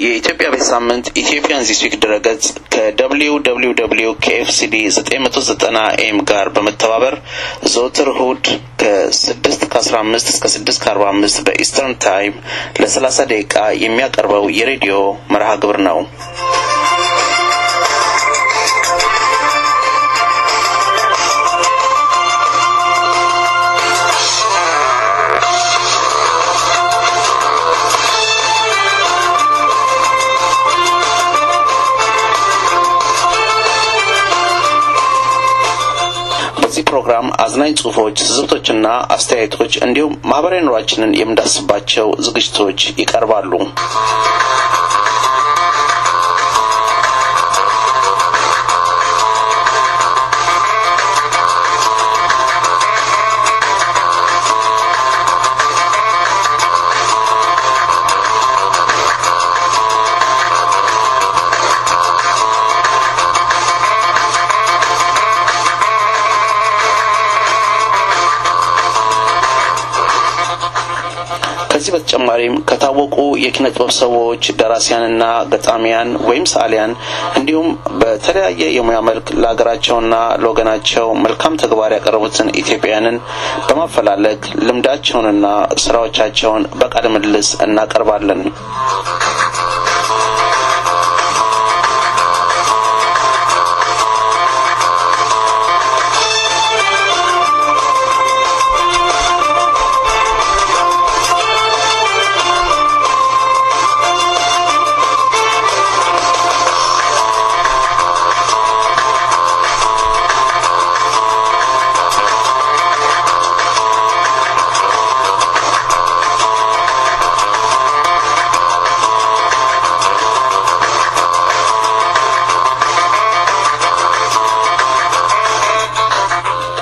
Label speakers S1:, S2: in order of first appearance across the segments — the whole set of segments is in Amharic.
S1: የኢትዮጵያ በሳምንት ኢትዮጵያን ዚስ ዊክ ድረገጽ ከwww.kfcd990am ጋር በመተባበር ዘወትር እሁድ ከ6:15 እስከ 6:45 በኢስተርን ታይም ለ30 ደቂቃ የሚያቀርበው የሬዲዮ መርሃ ግብር ነው። ፕሮግራም አዝናኝ ጽሁፎች ዝግጅቶችና አስተያየቶች እንዲሁም ማህበራዊ ኑሯችንን የምንዳስባቸው ዝግጅቶች ይቀርባሉ። ከዚህ በተጨማሪም ከታወቁ የኪነ ጥበብ ሰዎች ደራሲያንና ገጣሚያን ወይም ሰዓሊያን እንዲሁም በተለያየ የሙያ መልክ ለሀገራቸውና ለወገናቸው መልካም ተግባር ያቀረቡትን ኢትዮጵያውያንን በማፈላለግ ልምዳቸውንና ስራዎቻቸውን በቃለ ምልልስ እናቀርባለን።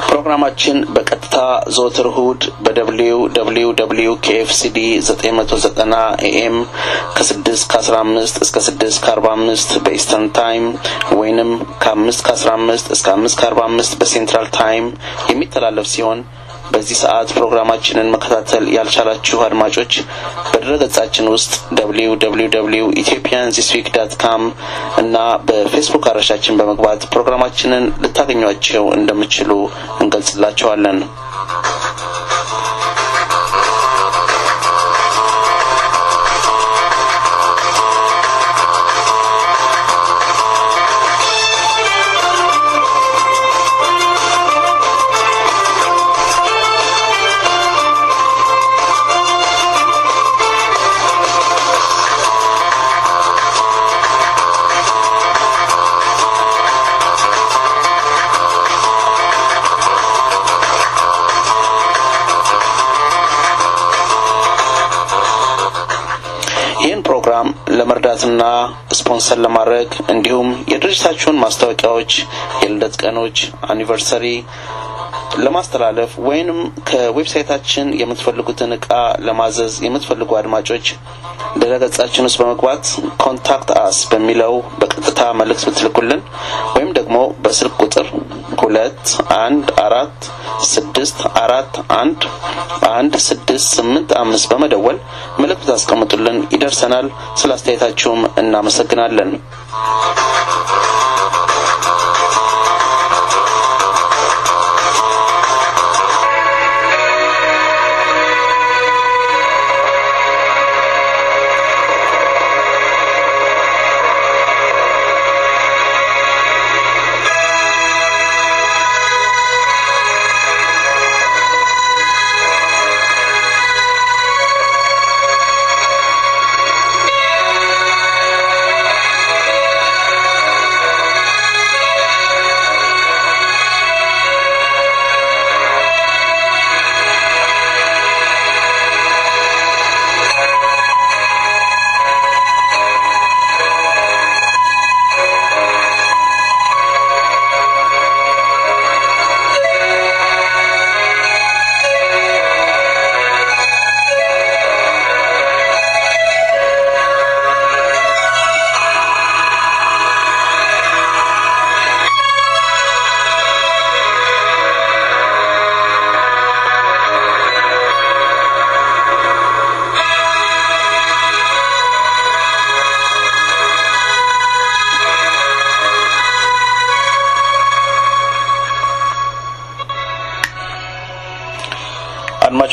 S1: ፕሮግራማችን በቀጥታ ዘወትር እሁድ በwww.kfcd990am ከ6:15 እስከ 6:45 በኢስተርን ታይም ወይንም ከ5:15 እስከ 5:45 በሴንትራል ታይም የሚተላለፍ ሲሆን በዚህ ሰዓት ፕሮግራማችንን መከታተል ያልቻላችሁ አድማጮች በድረገጻችን ውስጥ www.ethiopianzisweek.com እና በፌስቡክ አድራሻችን በመግባት ፕሮግራማችንን ልታገኙአቸው እንደምትችሉ እንገልጽላችኋለን። ፕሮግራም ለመርዳትና ስፖንሰር ለማድረግ እንዲሁም የድርጅታችሁን ማስታወቂያዎች የልደት ቀኖች አኒቨርሰሪ ለማስተላለፍ ወይንም ከዌብሳይታችን የምትፈልጉትን ዕቃ ለማዘዝ የምትፈልጉ አድማጮች ድረገጻችን ውስጥ በመግባት ኮንታክት አስ በሚለው በቀጥታ መልእክት ብትልኩልን ወይም ደግሞ በስልክ ቁጥር 214411685 በመደወል መልእክት ታስቀምጡልን ይደርሰናል። ስላስተያየታችሁም እናመሰግናለን።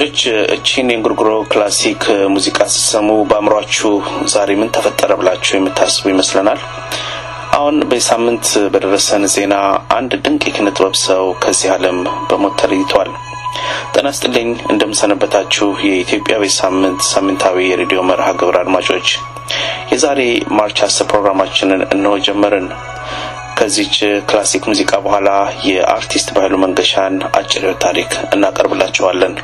S1: አድማጮች እቺን የእንጉርጉሮ ክላሲክ ሙዚቃ ሲሰሙ በአምሯችሁ ዛሬ ምን ተፈጠረ ብላችሁ የምታስቡ ይመስለናል። አሁን በሳምንት በደረሰን ዜና አንድ ድንቅ የኪነጥበብ ሰው ከዚህ ዓለም በሞት ተለይቷል። ጤና ይስጥልኝ እንደምሰነበታችሁ የኢትዮጵያ በሳምንት ሳምንታዊ የሬዲዮ መርሃ ግብር አድማጮች፣ የዛሬ ማርች 10 ፕሮግራማችንን እንሆ ጀመርን። ከዚህች ክላሲክ ሙዚቃ በኋላ የአርቲስት ባህሉ መንገሻን አጭር ታሪክ እናቀርብላችኋለን።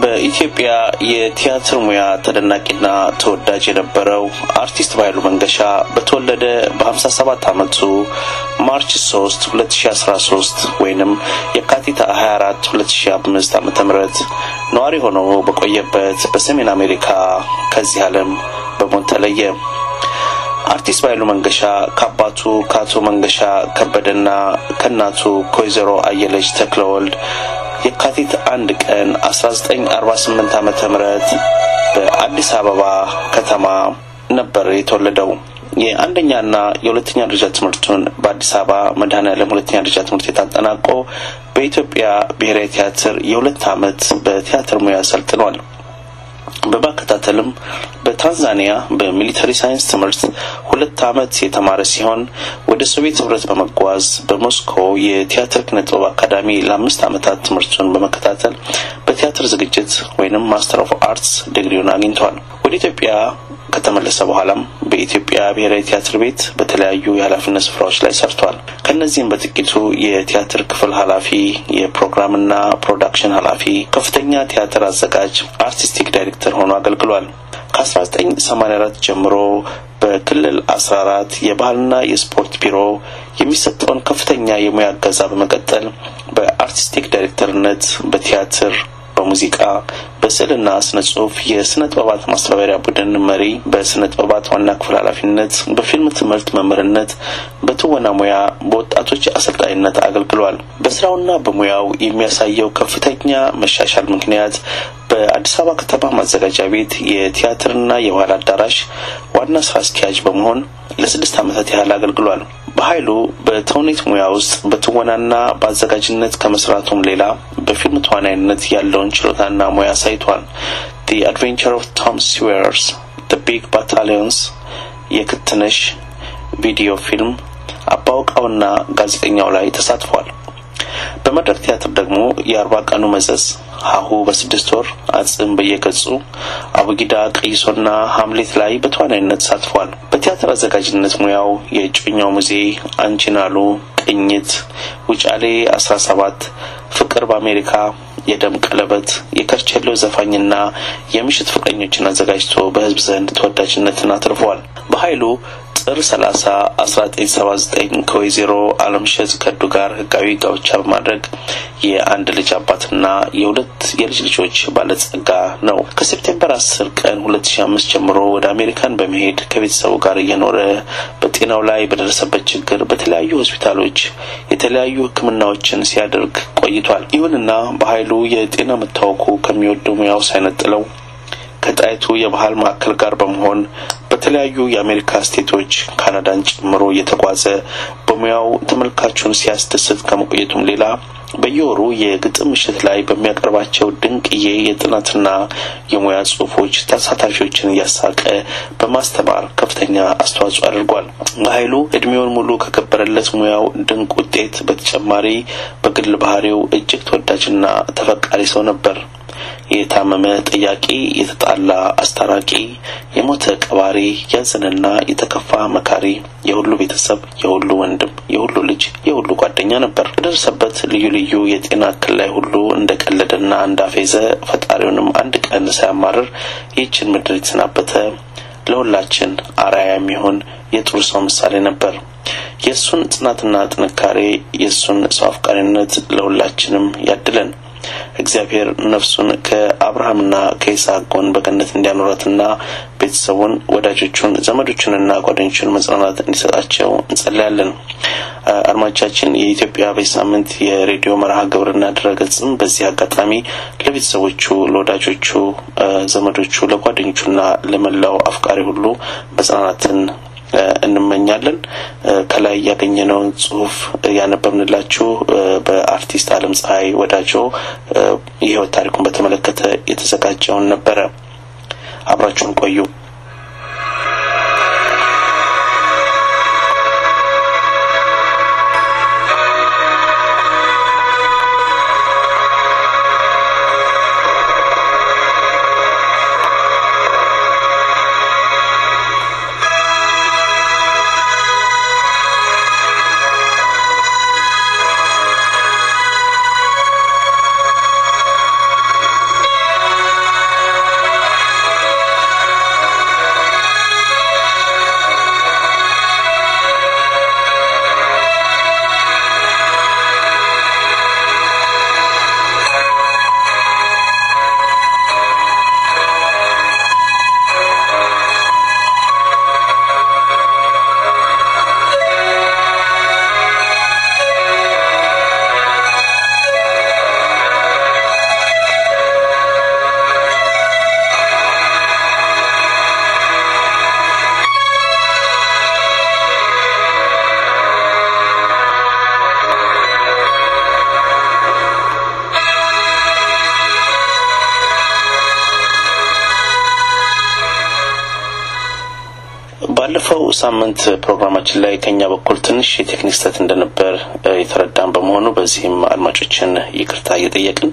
S1: በኢትዮጵያ የቲያትር ሙያ ተደናቂና ተወዳጅ የነበረው አርቲስት ባህሉ መንገሻ በተወለደ በ57 ዓመቱ ማርች 3 2013 ወይንም የካቲት 24 2005 ዓ.ም ነዋሪ ሆኖ በቆየበት በሰሜን አሜሪካ ከዚህ ዓለም በሞት ተለየ። አርቲስት ባህሉ መንገሻ ከአባቱ ከአቶ መንገሻ ከበደና ከእናቱ ከወይዘሮ አየለች ተክለወልድ የካቲት 1 ቀን 1948 ዓመተ ምህረት በአዲስ አበባ ከተማ ነበር የተወለደው። የአንደኛና የሁለተኛ ደረጃ ትምህርቱን በአዲስ አበባ መድኃኔዓለም ሁለተኛ ደረጃ ትምህርት ቤት አጠናቆ በኢትዮጵያ ብሔራዊ ቲያትር የ2 ዓመት በቲያትር ሙያ ሰልጥኗል። በማከታተልም በታንዛኒያ በሚሊተሪ ሳይንስ ትምህርት 2 ዓመት የተማረ ሲሆን ወደ ሶቪየት ህብረት በመጓዝ በሞስኮ የቲያትር ኪነጥበብ አካዳሚ ለ5 ዓመታት ትምህርቱን በመከታተል በቲያትር ዝግጅት ወይንም ማስተር ኦፍ አርትስ ዲግሪውን አግኝቷል። ወደ ኢትዮጵያ ከተመለሰ በኋላም በኢትዮጵያ ብሔራዊ ቲያትር ቤት በተለያዩ የኃላፊነት ስፍራዎች ላይ ሰርቷል። ከነዚህም በጥቂቱ የቲያትር ክፍል ኃላፊ፣ የፕሮግራምና ፕሮዳክሽን ኃላፊ፣ ከፍተኛ ቲያትር አዘጋጅ፣ አርቲስቲክ ዳይሬክተር ሆኖ አገልግሏል። ከ1984 ጀምሮ በክልል 14 የባህልና የስፖርት ቢሮ የሚሰጠውን ከፍተኛ የሙያ እገዛ በመቀጠል በአርቲስቲክ ዳይሬክተርነት በቲያትር በሙዚቃ በስዕልና ስነ ጽሁፍ የስነ ጥበባት ማስተባበሪያ ቡድን መሪ፣ በስነ ጥበባት ዋና ክፍል ኃላፊነት፣ በፊልም ትምህርት መምህርነት፣ በትወና ሙያ በወጣቶች አሰልጣኝነት አገልግሏል። በስራውና በሙያው የሚያሳየው ከፍተኛ መሻሻል ምክንያት በአዲስ አበባ ከተማ ማዘጋጃ ቤት የቲያትርና የባህል አዳራሽ ዋና ስራ አስኪያጅ በመሆን ለ6 ዓመታት ያህል አገልግሏል። በኃይሉ በተውኔት ሙያ ውስጥ በትወናና በአዘጋጅነት ከመስራቱም ሌላ በፊልም ተዋናይነት ያለውን ችሎታና ሙያ ሳይቷል። The Adventure of Tom Sawyer's The Big Battalions የክትነሽ ቪዲዮ ፊልም አባውቃውና ጋዜጠኛው ላይ ተሳትፏል። በመድረክ ቲያትር ደግሞ የ40 ቀኑ መዘዝ፣ ሀሁ በ6 ወር፣ አጽም በየገጹ፣ አቡጊዳ ቀይሶና ሐምሌት ላይ በተዋናይነት ተሳትፏል። በቲያትር አዘጋጅነት ሙያው የጮኛው ሙዜ፣ አንቺናሉ፣ ቅኝት፣ ውጫሌ 17፣ ፍቅር በአሜሪካ፣ የደም ቀለበት፣ የከርቸሎ ዘፋኝና የምሽት ፍቅረኞችን አዘጋጅቶ በህዝብ ዘንድ ተወዳጅነትን አትርፏል። በኃይሉ ጥር 30 1979 ከወይዘሮ አለምሸት ከዱ ጋር ህጋዊ ጋብቻ በማድረግ የአንድ ልጅ አባትና የሁለት የልጅ ልጆች ባለጸጋ ነው። ከሴፕቴምበር 10 ቀን 2005 ጀምሮ ወደ አሜሪካን በመሄድ ከቤተሰቡ ጋር እየኖረ በጤናው ላይ በደረሰበት ችግር በተለያዩ ሆስፒታሎች የተለያዩ ህክምናዎችን ሲያደርግ ቆይቷል። ይሁንና በኃይሉ የጤና መታወኩ ከሚወደው ሙያው ሳይነጥለው ከጣይቱ የባህል ማዕከል ጋር በመሆን በተለያዩ የአሜሪካ ስቴቶች ካናዳን ጨምሮ እየተጓዘ በሙያው ተመልካቹን ሲያስደስት ከመቆየቱም ሌላ በየወሩ የግጥም ምሽት ላይ በሚያቀርባቸው ድንቅዬ የጥናትና የሙያ ጽሁፎች ተሳታፊዎችን ያሳቀ በማስተማር ከፍተኛ አስተዋጽኦ አድርጓል። በኃይሉ እድሜውን ሙሉ ከከበረለት ሙያው ድንቅ ውጤት በተጨማሪ በግል ባህሪው እጅግ ተወዳጅና ተፈቃሪ ሰው ነበር። የታመመ ጥያቄ፣ የተጣላ አስታራቂ፣ የሞተ ቀባሪ፣ ያዘነና የተከፋ መካሪ፣ የሁሉ ቤተሰብ፣ የሁሉ ወንድም፣ የሁሉ ልጅ፣ የሁሉ ጓደኛ ነበር። ደረሰበት ልዩ ልዩ የጤና እክል ላይ ሁሉ እንደቀለደና እንዳፌዘ ፈጣሪውንም አንድ ቀን ሳያማርር ይህችን ምድር የተሰናበተ ለሁላችን አርአያ የሚሆን የጥሩ ሰው ምሳሌ ነበር። የሱን ጽናትና ጥንካሬ የሱን ሰው አፍቃሪነት ለሁላችንም ያድለን። እግዚአብሔር ነፍሱን ከአብርሃምና ከይስሐቅ ጎን በገነት እንዲያኖራትና ቤተሰቡን ወዳጆቹን ዘመዶቹንና ጓደኞቹን መጽናናት እንዲሰጣቸው እንጸልያለን። አድማጮቻችን የኢትዮጵያ በሳምንት የሬዲዮ መርሃ ግብርና ድረገጽም በዚህ አጋጣሚ ለቤተሰቦቹ ለወዳጆቹ ዘመዶቹ ለጓደኞቹና ለመላው አፍቃሪ ሁሉ መጽናናትን እንመኛለን። ከላይ ያገኘነው ጽሁፍ ያነበብንላችሁ በአርቲስት ዓለም ፀሐይ ወዳጆ ይሄው ታሪኩን በተመለከተ የተዘጋጀው ነበር። አብራችሁን ቆዩ። ባለፈው ሳምንት ፕሮግራማችን ላይ ከኛ በኩል ትንሽ የቴክኒክ ስህተት እንደነበር የተረዳን በመሆኑ በዚህም አድማጮችን ይቅርታ እየጠየቅን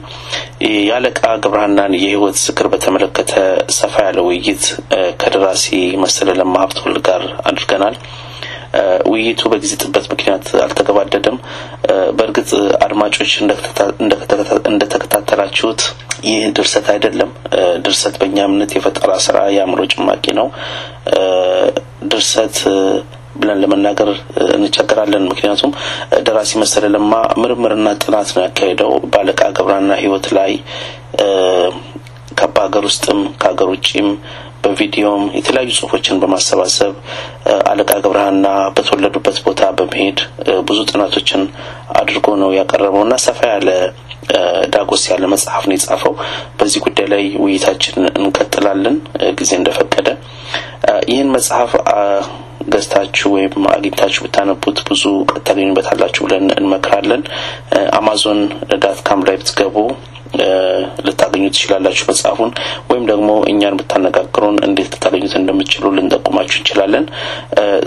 S1: ያለቃ ገብረሃናን የህይወት ዝክር በተመለከተ ሰፋ ያለ ውይይት ከደራሲ መሰለ ለማ ሀብተወልድ ጋር አድርገናል። ውይይቱ በጊዜ ጥበት ምክንያት አልተገባደደም። በእርግጥ አድማጮች እንደተከታተላችሁት ይህ ድርሰት አይደለም። ድርሰት በእኛ እምነት የፈጠራ ስራ ያምሮ ጭማቂ ነው። ድርሰት ብለን ለመናገር እንቸገራለን። ምክንያቱም ደራሲ መሰለ ለማ ምርምርና ጥናት ነው ያካሄደው ባለቃ ገብረሃና ህይወት ላይ ከሀገር ውስጥም ከሀገር ውጭም በቪዲዮም የተለያዩ ጽሁፎችን በማሰባሰብ አለቃ ገብረሃና በተወለዱበት ቦታ በመሄድ ብዙ ጥናቶችን አድርጎ ነው ያቀረበውና ሰፋ ያለ ዳጎስ ያለ መጽሐፍ ነው የጻፈው። በዚህ ጉዳይ ላይ ውይይታችን እንቀጥላለን ጊዜ እንደፈቀደ። ይህን መጽሐፍ ገዝታችሁ ወይም አግኝታችሁ ብታነቡት ብዙ ቀጣይነታላችሁ ብለን እንመክራለን። amazon.com ላይ ብትገቡ ልታገኙት ትችላላችሁ መጽሐፉን። ወይም ደግሞ እኛን ብታነጋግሩን እንዴት ልታገኙት እንደምትችሉ ልንጠቁማችሁ እንችላለን።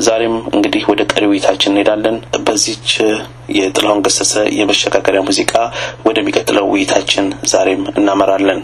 S1: ዛሬም እንግዲህ ወደ ቀሪው ውይይታችን እንሄዳለን። በዚህች የጥላሁን ገሰሰ የመሸጋገሪያ ሙዚቃ ወደሚቀጥለው ውይይታችን ዛሬም እናመራለን።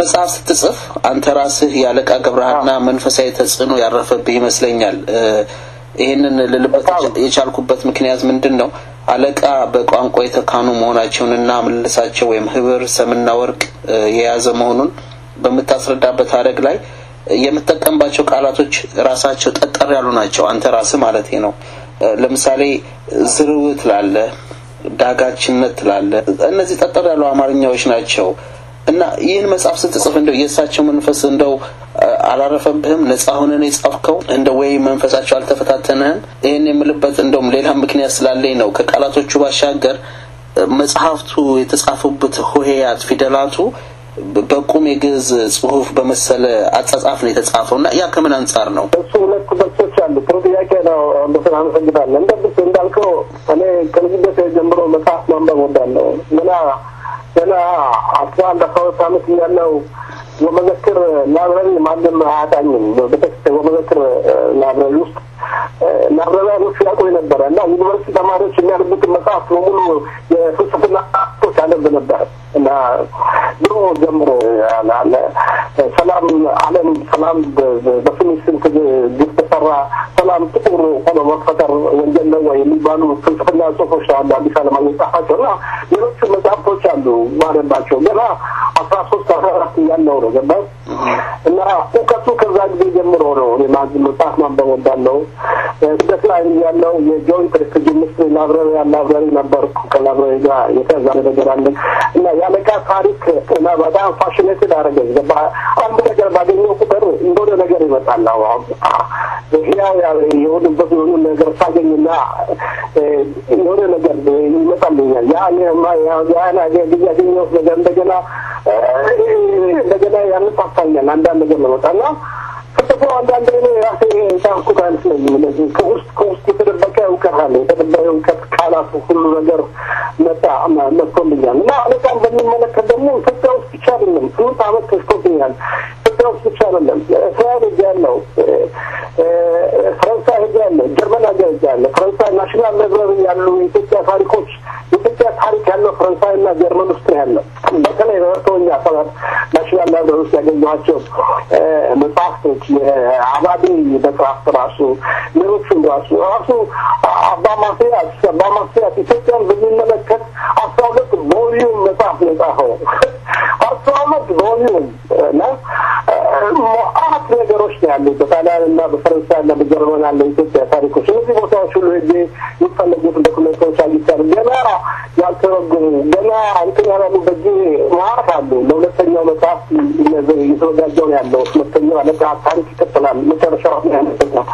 S1: መጽሐፍ ስትጽፍ አንተ ራስህ ያለቃ ገብረሃና መንፈሳዊ ተጽዕኖ ያረፈብህ ይመስለኛል ይሄንን ልልበት የቻልኩበት ምክንያት ምንድነው አለቃ በቋንቋ የተካኑ መሆናቸውንና መልሳቸው ወይም ህብር ሰምና ወርቅ የያዘ መሆኑን በመታስረዳበት አረግ ላይ የምትጠቀምባቸው ቃላቶች ራሳቸው ጠጠር ያሉ ናቸው አንተ ራስህ ማለት ነው ለምሳሌ ዝርውት ላለ ዳጋችነት ላለ እነዚህ ጠጠር ያሉ አማርኛዎች ናቸው እና ይህን መጽሐፍ ስትጽፍ እንደው የሳቸው መንፈስ እንደው አላረፈብህም ነፃ ሆነን የጻፍከው እንደው ወይ መንፈሳቸው አልተፈታተነህም ይሄን የምልበት እንደውም ሌላ ምክንያት ስላለኝ ነው ከቃላቶቹ ባሻገር መጽሐፍቱ የተጻፉበት ሆሄያት ፊደላቱ በቁም የግዕዝ ጽሑፍ በመሰለ አጻጻፍ ነው የተጻፈውና ያ ከምን አንፃር ነው
S2: እሱ ሁለት ክፍሎች አሉ ጥሩጥያቄ ነው እንደሰና አንፈልጋለን እንደዚህ እንዳልከው እኔ ከልጅነቴ ጀምሮ መጽሐፍ ማንበብ ወዳለሁ ገና 11 ዓመት ያለው ወመዘክር ላብራሪ ማንም አያጣኝም በተከታታይ ወመዘክር ላብራሪ ውስጥ ላብራሪዎች ያቆይ ነበር እና ዩኒቨርሲቲ ተማሪዎች የሚያነቡት መጽሐፍ ሙሉ የፍልስፍና ጥቅሶች አነብ ነበር እና ድሮ ጀምሮ ያለ ሰላም ዓለም ሰላም በፊኒሽን ግፍ ተሰራ ሰላም ጥቁር ሆኖ መፈጠር ወንጀል ነው የሚባሉ ፍልስፍና ጽሑፎች አሉ አዲስ ዓለም የጻፋቸውና ሌሎች መጽሐፎች አሉ ማለባቸው ገና 13 ያለው ነው ገባ እና እውቀቱ ከዛ ጊዜ ጀምሮ ነው እኔ መጽሐፍ ማንበብ ወዳለው በተለይ ያለው የጆይንት ሪጅንስ ላብራሪ ነበር ከላብራሪ ጋር የተዛለ ነገር አለ እና ያለቃ ታሪክ እና በጣም ፋሽኔትድ አደረገኝ ገባ አንድ ነገር ባገኘው ቁጥር እንደሆነ ነገር ይመጣል አሁን ያው የሆነበት ነገር ሳገኝና የሆነ ነገር ይመጣልኛል ያ ነገር ያገኘው ነገር እንደገና ያንጣጣኛል አንዳንድ ነገር ነው ከተፈው አንዳንድ ነው ያሴ ታንኩ ካንስ ነው ለዚህ ከውስጥ የተደበቀ እውቀት የተደበቀው ከቃላቱ ሁሉ ነገር መጥቶልኛል እና አለቃን በሚመለከት ደግሞ ኢትዮጵያ ውስጥ ብቻ አይደለም 8 ዓመት ተስቆኛል ኢትዮጵያ ውስጥ ብቻ አይደለም እስራኤል ያለው ፈረንሳይ ያለው ጀርመን ያለው ፈረንሳይ ናሽናል ላይብራሪ ያለው ኢትዮጵያ ታሪኮች ኢትዮጵያ ታሪክ ያለው ፈረንሳይና ጀርመን ውስጥ ያለው በተለይ በተወኛ ሰዓት ናሽናል ላይብራሪ ውስጥ ያገኘኋቸው መጽሐፍቶች የአባዲ መጽሐፍት ራሱ ሌሎችም ራሱ አባማሲያት ኢትዮጵያን በሚመለከት 12 ቮሊዩም መጽሐፍ የጻፈው 12 ቮሊዩም ነው ማአት ነገሮች ያሉት በጣሊያንና በፈረንሳይና በጀርመን ያለው ኢትዮጵያ ታሪኮች እነዚህ ቦታዎች ሁሉ ይፈልጉት ዶክመንቶች አግኝተን ገና ያልተረጉሙ ገና አንተናራሉ በጂ ማአት አሉ ለሁለተኛው መጽሐፍ እየተዘጋጀው ያለው ሁለተኛው አለቃ ታሪክ ይቀጥላል መጨረሻው ነው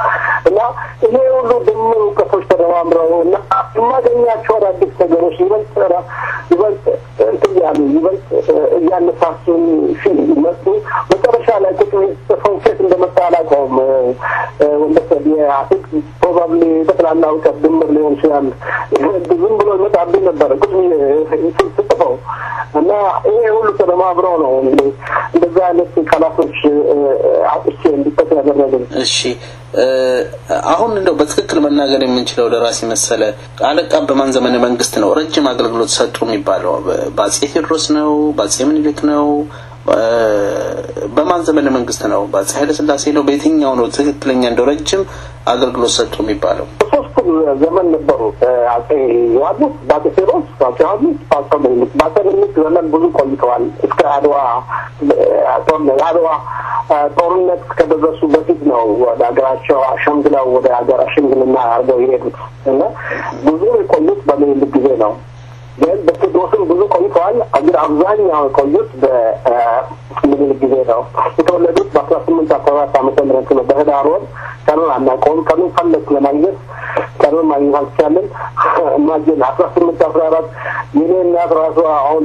S2: እና ይሄ ሁሉ ድምር እውቀቶች ተደማምረው እና የማገኛቸው አዳዲስ ነገሮች ይበልጥ እያነሳሱን ሲመጡ መጨረሻ ላይ ፎከስ እንደመጣ አላውቀውም ወንደሰብ አቲክ ፕሮባብሊ በተላላ እውቀት ድምር ሊሆን ይችላል ዝም ብሎ ይመጣብኝ ነበር ጽፈው እና ይሄ ሁሉ ተደማምረው ነው እንደዛ አይነት ቃላቶች አጥቼ እንድጠቅ ያደረገኝ
S1: እሺ አሁን እንደው በትክክል መናገር የምንችለው ለራስ መሰለ አለቃ በማን ዘመነ መንግስት ነው ረጅም አገልግሎት ሰጡ የሚባለው ባጼ ቴዎድሮስ ነው ባጼ ምኒልክ ነው በማን ዘመነ መንግስት ነው ባጼ ኃይለ ሥላሴ ነው በየትኛው ነው ትክክለኛ እንደው ረጅም አገልግሎት ሰጡ የሚባለው
S2: ሶስቱም ዘመን ነበሩ አጼ ዮሐንስ ባጼ ቴዎድሮስ ባጼ ዮሐንስ ባጼ ምኒልክ ዘመን ብዙ ቆይተዋል እስከ አድዋ ጦርነት ከደረሱ በፊት ነው ወደ ሀገራቸው አሸምግለው ወደ ሀገራችን ግልና አርገው ይሄዱት እና ብዙ የቆዩት በምኒልክ ጊዜ ነው ግን በቴዎድሮስም ብዙ ቆይተዋል አገር አብዛኛው ቆዩት በምኒልክ ጊዜ ነው የተወለዱት በ1814 ዓመተ ምህረት ነው በህዳር ወር ከነው አናቆም ከነው ፈለክ ለማግኘት ከነው ማግኘት አልቻለም ማጀን 1814 የኔና ራሱ አሁን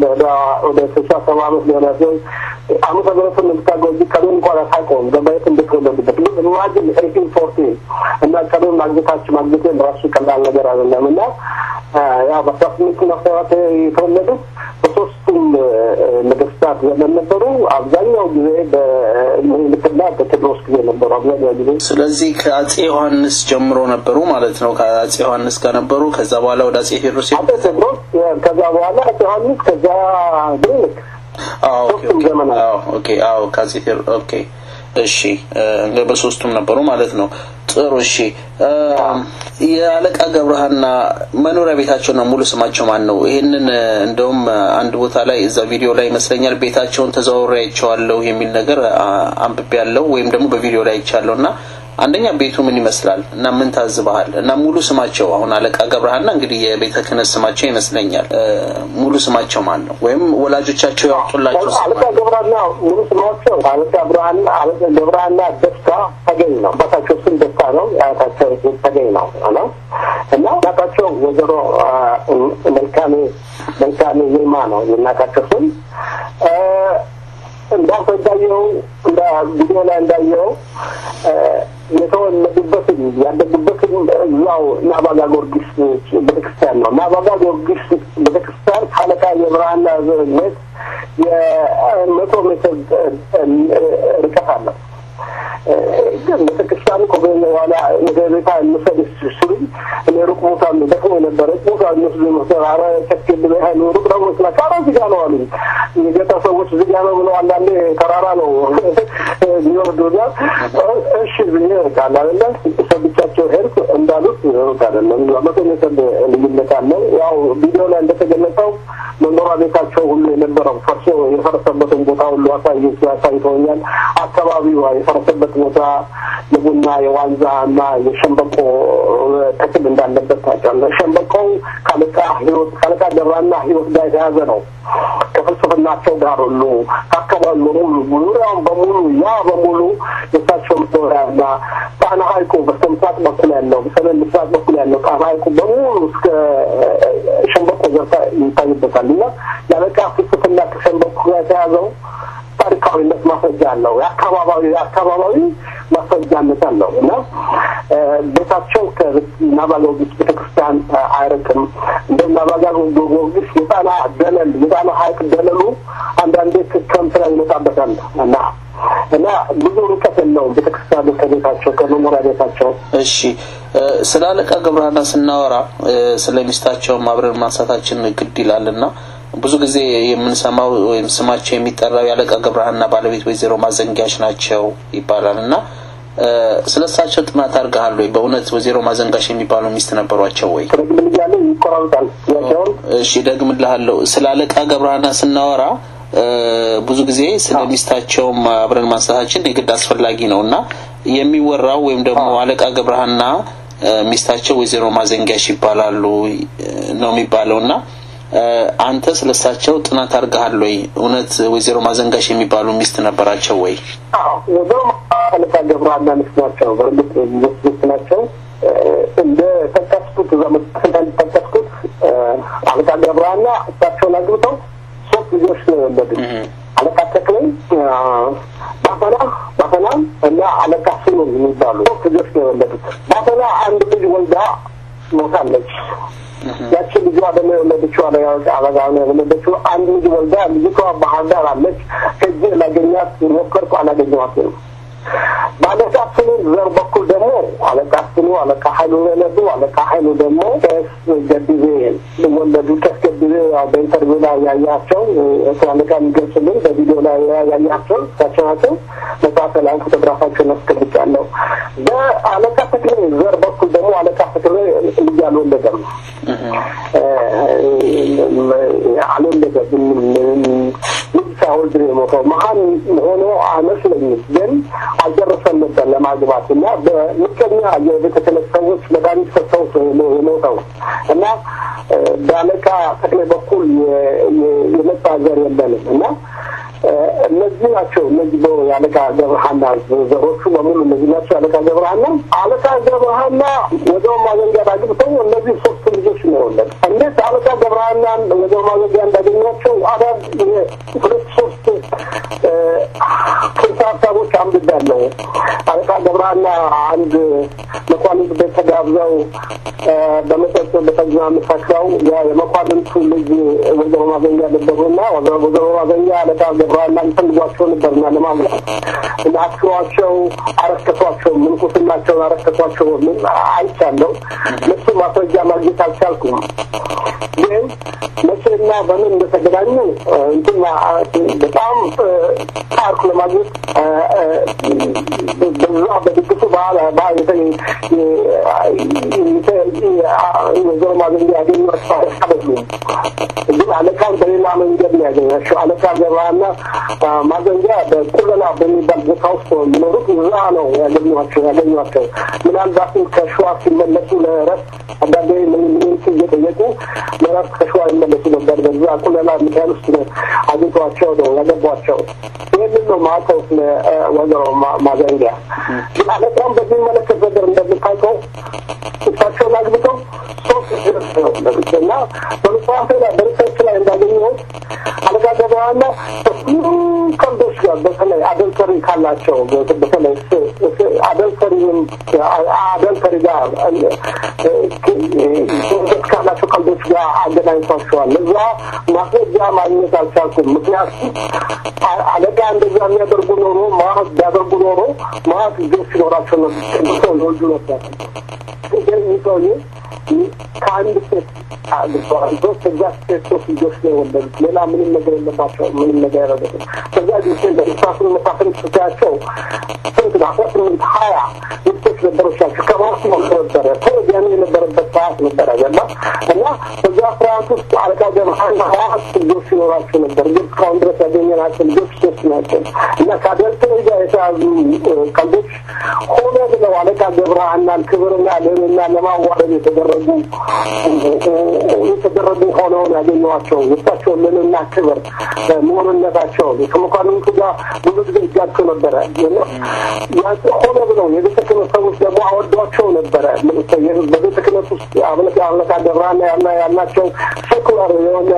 S2: ወደ 67 ዓመት ነው አመት አገረቱን እንድታጎጂ ከነው እንኳን አታቆም በባይት እንደተወለዱበት ግን ማጀን 1840 እና ከነው ማግኘት ራሱ ቀላል ነገር አይደለምና ያ በ1814 የተወለዱት በሶስቱም ነገስታት ዘመን ነበሩ አብዛኛው ጊዜ በምኒልክና በቴዎድሮስ ጊዜ ነበሩ አብዛኛው ጊዜ
S1: ስለዚህ ከአጼ ዮሐንስ ጀምሮ ነበሩ ማለት ነው ከአጼ ዮሐንስ ጋር ነበሩ ከዛ በኋላ ወደ አጼ ቴዎድሮስ
S2: ከዛ በኋላ አጼ ዮሐንስ ከዛ ምኒልክ
S1: ኦኬ አዎ ካዚቴር ኦኬ እሺ ለበሶስቱም ነበሩ ማለት ነው ጥሩ እሺ የአለቃ ገብረሃና መኖሪያ ቤታቸው ነው ሙሉ ስማቸው ማን ነው ይሄንን እንደውም አንድ ቦታ ላይ እዛ ቪዲዮ ላይ መስለኛል ቤታቸውን ተዘዋውሬያቸዋለሁ የሚል ነገር አንብቤያለሁ ወይም ደግሞ በቪዲዮ ላይ አይቻለውና አንደኛ ቤቱ ምን ይመስላል እና ምን ታዝባሃል እና ሙሉ ስማቸው አሁን አለቃ ገብረሃና እንግዲህ የቤተ ክህነት ስማቸው ይመስለኛል ሙሉ ስማቸው ማን ነው ወይም ወላጆቻቸው ያወጡላቸው
S2: አለቃ ገብረሃና ሙሉ ስማቸው አለቃ ገብረሃና ደስታ ተገኝ ነው ባታቸው ስም ደስታ ነው ያታቸው ተገኝ ነው እና ባታቸው ወዘሮ መልካሜ የማ ነው የናታቸው ስም እንዳፈዳየው እንዳ ቪዲዮ ላይ እንዳየው የተወለዱበትን ያደጉበትን ያው ናባጋ ጊዮርጊስ ቤተክርስቲያን ነው ናባጋ ጊዮርጊስ ቤተክርስቲያን ካለቃ የብርሃንና ዘነት የ100 ሜትር ርቀት አለው ግን ቤተክርስቲያኑ ከበኋላ ወደታ መሰለሽ ሲሉ ለሩቅ ቦታ ነው ደግሞ ነበር ቦታ ነው ተራራ ተከትሎ ያለው ሩቅ ነው ስለካራ ሲጋለው አሉ የገታ ሰዎች ሲጋለው ብለው አንዳንዴ ተራራ ነው ይወርዱና እሺ ብዬ ካላለ ሰብቻቸው ሄርኩ እንዳሉት ታደለም ለመተነሰብ ልዩነት አለ ያው ቪዲዮ ላይ እንደተገለጸው መኖሪያ ቤታቸው ሁሉ የነበረው ፈርሶ የፈረሰበትን ቦታ ሁሉ አሳይተውኛል አካባቢው የፈረሰበት ቦታ የቡና የዋንዛና የሸምበቆ ተክል እንዳለበት ታውቃለህ ሸምበቆው ካለቃ ገብረሃና ህይወት ጋር የተያዘ ነው ከፍልስፍናቸው ጋር ሁሉ አካባቢው ዙሪያውን በሙሉ የታቸው መኖሪያና ጣና ሐይቁ በስተምስራቅ በኩል ያለው በሰሜን ምስራቅ በኩል ያለው ጣና ሐይቁ በሙሉ እስከ ሸምበቆ ዘርታ ይታይበታልና ያለቃ ፍልስፍና ከሸምበቆ ጋር የተያዘው ታሪካዊነት ማስረጃ አለው የአካባቢው ማስረጃነት አለው እና ቤታቸው ከናባጋ ጊዮርጊስ ቤተክርስቲያን አይርቅም እንደናባጋ ጊዮርጊስ የጣና ሐይቅ ደለሉ አንዳንዴ ከምስራ ይመጣበታል እና ብዙ ርቀት ነው ቤተክርስቲያኑ ከቤታቸው ከመኖሪያ ቤታቸው
S1: እሺ ስለ አለቃ ገብረሃና ስናወራ ስለሚስታቸው ማብረር ማንሳታችን ግድ ይላልና ብዙ ጊዜ የምንሰማው ወይም ስማቸው የሚጠራው ያለቃ ገብረሃና ባለቤት ወይዘሮ ማዘንጋሽ ናቸው ይባላልና ስለሳቸው ጥናት አድርገሃል ወይ በእውነት ወይዘሮ ማዘንጋሽ የሚባሉ ሚስት ነበሯቸው ወይ
S2: ደግምልኛለሁ ይቆራውጣል
S1: እሺ ደግምልሃለሁ ስለ አለቃ ገብረሃና ስናወራ ብዙ ጊዜ ስለሚስታቸው አብረን ማንሳታችን የግድ አስፈላጊ ነውና የሚወራው ወይም ደግሞ አለቃ ገብረሃና ሚስታቸው ወይዘሮ ማዘንጋሽ ይባላሉ ነው የሚባለውና አንተ ስለሳቸው ጥናት አድርገሃል ወይ እውነት ወይዘሮ ማዘንጋሽ የሚባሉ ሚስት ነበራቸው ወይ
S2: ወይዘሮ አለቃ ገብረሃና ሚስት ናቸው በርግጥ ሚስት ናቸው እንደ ተከስኩት ዘመን ተከስኩት አለቃ ገብረሃና እሳቸውን አግብተው ሶስት ልጆች ወለዱ አለቃ ተክለኝ ባፈና እና አለቃ ስሙን የሚባሉ ሶስት ልጆች ወለዱት ባፈና አንድ ልጅ ወልዳ ሞታለች ያቺ ልጅ አደለ ለብቻው አለጋው ለብቻው አንድ ልጅ ወልዳ ልጅቷ ባህዳር አለች ከዚህ ላገኛት ሞከርኩ አላገኘኋትም ባለታችን ዘር በኩል ደግሞ አለቃችን አለቃ ኃይሉ ወለዱ አለቃ ኃይሉ ደግሞ ገድቤ ወለዱ ከገድቤ በኢንተርቪው ላይ ያያቸው ስለነካም ገጽልን በቪዲዮ ላይ ያያቸው ታቻቸው በታሰላን ፎቶግራፋቸው ነስከብቻለሁ በአለቃ ተክሌ ዘር በኩል ደግሞ አለቃ ተክሌ ልጅ ወለደም አለለደም ልጅ ሞተው መሀን ሆኖ አይመስለኝም ግን አልደረሰም ነበር ለማግባትና በምቀኛ የቤተክርስቲያን ሰዎች መድኃኒት ሰጥተው የሞተው እና በአለቃ ተክሌ በኩል የመጣ ዘር የለንም እና እነዚህ ናቸው እነዚህ ያለቃ ገብረሃና ዘሮቹ በሙሉ እነዚህ ናቸው አለቃ ገብረሃና ወደው ማዘንጋት አግብተው እነዚህ ሶስት ልጆች ነው ወለዱ እንዴት አለቃ ገብረሃና ወደው ማዘንጋት እንዳገኛቸው አዳም ሁለት ሶስት ሀሳቦች ጽሁፎች አንብቤያለሁ። አለቃ ገብረሃና አንድ መኳንንት ቤት ተጋብዘው በመጠጥ በተዝናኑ ፈክረው የመኳንንቱ ልጅ ወይዘሮ ማገኛ ነበሩና ወይዘሮ ማገኛ አለቃ ገብረሃና ይፈልጓቸው ነበርና ለማምራት እና አስሯቸው አረከቷቸው ምንኩስናቸውን አረከቷቸው ምን አይቻለሁ። ለሱ ማስረጃ ማግኘት አልቻልኩም። ግን መቼና በምን እንደተገናኙ እንትና በጣም ታሪክ ለማግኘት በዛ በድግሱ በኋላ የዘር ማገኛ ያገኘው ሳይቀበሉ ግን አለቃን በሌላ መንገድ ነው ያገኛቸው። አለቃ ገብረሃና ማገኛ በቁለላ በሚባል ቦታ ውስጥ የሚኖሩት እዛ ነው ያገኟቸው። ምናልባትም ከሸዋ ሲመለሱ ለእረፍት አንዳንዴ ምን እየጠየቁ ለእረፍት ከሸዋ ይመለሱ ነበር። በዛ ቁለላ ሚካኤል ውስጥ አግኝቷቸው ነው ያገቧቸው። ይህንን ነው ማውቀው ስለ ወይዘሮ ማገኛ። ግን አለቃም በዚህ መለከት ነገር እንደምታውቀው እሳቸውን አግብተው ሶስት ነው ለብቻና በምሳሌ ላይ በሪሰርች ላይ እንዳገኘሁት አለቃ ገብረሃና ከንዶች ጋር በተለይ አደልተሪ ካላቸው በተለይ አደልተሪ ጋር ካላቸው ከንዶች ጋር አገናኝቷቸዋል። እዛ ማስረጃ ማግኘት አልቻልኩም። ምክንያቱም አለቃ እንደዛ የሚያደርጉ ኖሮ ማለት ቢያደርጉ ኖሮ ማለት ልጆች ሲኖራቸው ነበር ለወልዱ ነበር። ግን ሰውዬ ከአንድ ሴት አግብተዋል። ከዛ ሴት ሶስት ልጆች ነው የወለዱት። ሌላ ምንም ነገር የለባቸው። ምንም ነገር ያደረጉት ከዛ ጊዜ በኢሳፍሩ መሳፍንት ስታያቸው ስንት 20 ሚስቶች ነበሮቻቸው ከማስ ነበረ ተወዲያኔ የነበረበት ሰዓት ነበረ ገባ እና በዛ ሰዓት ውስጥ አለቃ ገብረሃና 20 ልጆች ሲኖራቸው ነበር። ግን እስካሁን ድረስ ያገኘናቸው ልጆች ሶስት ናቸው እና ከአደልተሪ ጋር የተያዙ ቀልዶች ሆነ ብለው አለቃ ገብረሃናን ክብርና ልዕልና ለማዋረድ የተደረጉ ሆነው ያገኘዋቸው የእሳቸው ልዕልና ክብር ምሁርነታቸው ከመኳንንቱ ጋር ብዙ ጊዜ ይጋጩ ነበረ። ሆነ ብለው የቤተ ክህነት ሰዎች ደግሞ አወዷቸው ነበረ። በቤተ ክህነት ውስጥ አለቃ ገብረሃና ያላቸው ሴኩላር የሆነ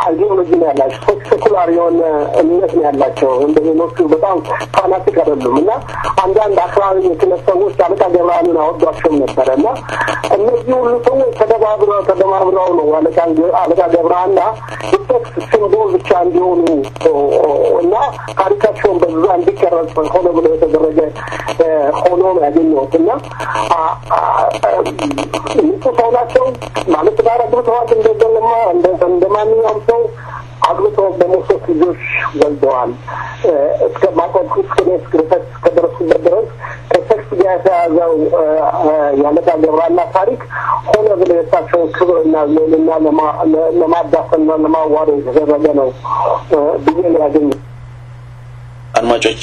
S2: አይዲዮሎጂ ነው ያላቸው። ሴኩላር የሆነ እምነት ነው ያላቸው። እንደሌሎቹ በጣም ፋናቲክ አይደሉም እና አንዳንድ አክራሪ የክህነት ሰዎች አለቃ ገብረሃናን አወዷቸው ነበረ እና እነዚህ ሁሉ ሰዎች ተደማምረው ነው አለቃ ገብረሃና የሴክስ ሲምቦል ብቻ እንዲሆኑ እና ታሪካቸውን በዛ እንዲቀረጽ ሆነ ብሎ የተደረገ ሆኖ ነው ያገኘሁት እና ሰው ናቸው ማለት ጋር አግብተዋል። እንደማንኛውም ሰው አግብተው በሞሶች ልጆች ወልደዋል። እስከ ማቆም እስከደረሱበት ድረስ ከሴክስ ጋር የተያዘው የአለቃ ገብረሃና ታሪክ ሆነ ብሎ የእሳቸውን ክብርና ልዕልና ለማዳፈንና ለማዋረድ የተደረገ ነው ብዬ ነው ያገኘሁት።
S1: አድማጮች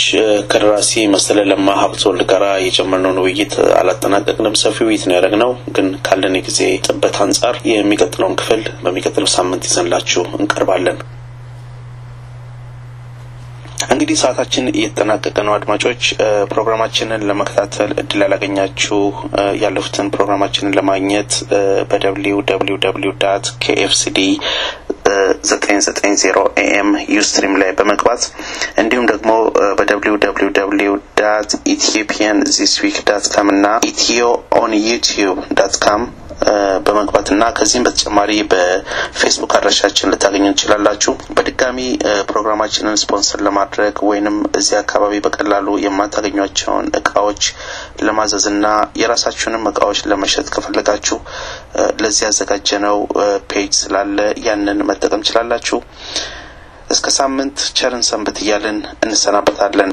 S1: ከደራሲ መሰለ ለማ ሀብተወልድ ጋር የጀመርነውን ውይይት አላጠናቀቅንም። ሰፊ ውይይት ነው ያደረግነው። ግን ካለን ጊዜ ጥበት አንፃር የሚቀጥለውን ክፍል በሚቀጥለው ሳምንት ይዘንላችሁ እንቀርባለን። እንግዲህ ሰዓታችን እየተጠናቀቀ ነው። አድማጮች ፕሮግራማችንን ለመከታተል እድል ያላገኛችሁ ያለፉትን ፕሮግራማችንን ለማግኘት በwww.kfcd 990 AM ዩስትሪም ላይ በመግባት እንዲሁም ደግሞ www.ethiopianthisweek.com እና ethioonyoutube.com በመግባትና ከዚህም በተጨማሪ በፌስቡክ አድራሻችን ልታገኙ ትችላላችሁ። በድጋሚ ፕሮግራማችንን ስፖንሰር ለማድረግ ወይንም እዚህ አካባቢ በቀላሉ የማታገኙአቸውን እቃዎች ለማዘዝና የራሳችሁንም እቃዎች ለመሸጥ ከፈለጋችሁ ለዚህ ያዘጋጀነው ፔጅ ስላለ ያንን መጠቀም ትችላላችሁ። እስከ ሳምንት ቸርን ሰንብት እያልን እንሰናበታለን።